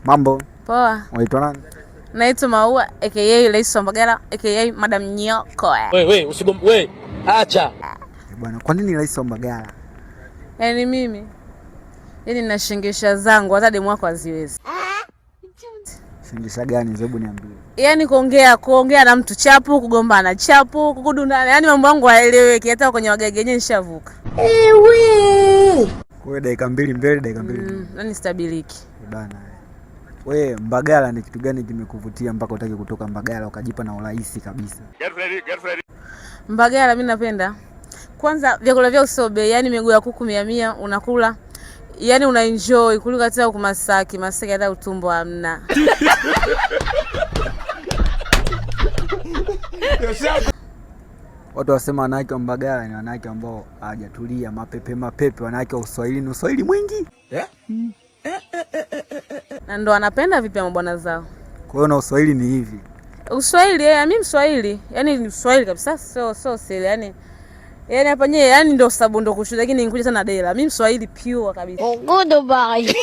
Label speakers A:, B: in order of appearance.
A: Mambo.
B: Poa.
A: Unaitwa nani?
B: Naitwa Maua aka Rais wa Mbagala aka Madam Nyoko.
C: Wewe usigombe wewe. Acha.
A: Bwana, kwa nini Rais wa Mbagala?
B: Yaani mimi ninashingisha zangu hata demu wako haziwezi.
A: Shingisha gani? Hebu niambie.
B: Yaani kuongea na mtu chapu, kugombana chapu, kukudundana. Yaani mambo yangu haeleweki hata kwenye wagage yenyewe nishavuka.
A: Kwa dakika mbili mbele dakika mbili.
B: Nani stabiliki.
A: Bwana. Wewe Mbagala ni kitu gani kimekuvutia mpaka utaki kutoka Mbagala ukajipa na urahisi kabisa?
C: Get ready.
B: Mbagala mimi napenda. Kwanza vyakula vyao sio bei, yani miguu ya kuku 100 unakula. Yani una enjoy kuliko hata huko Masaki hata utumbo hamna.
A: Watu wasema wanawake wa Mbagala ni wanawake ambao hawajatulia, mapepe, wanawake wa Uswahili mwingi.
B: Na ndo anapenda vipi mabwana zao.
A: Kwa hiyo na Uswahili ni hivi.
B: Uswahili mimi Mswahili. Yaani ni Mswahili kabisa, sio sile yani. Yaani hapa nyewe yani ndo sababu ndo kushuhudia, lakini nikuja sana dela. Mimi Mswahili pure kabisa.
D: Goodbye.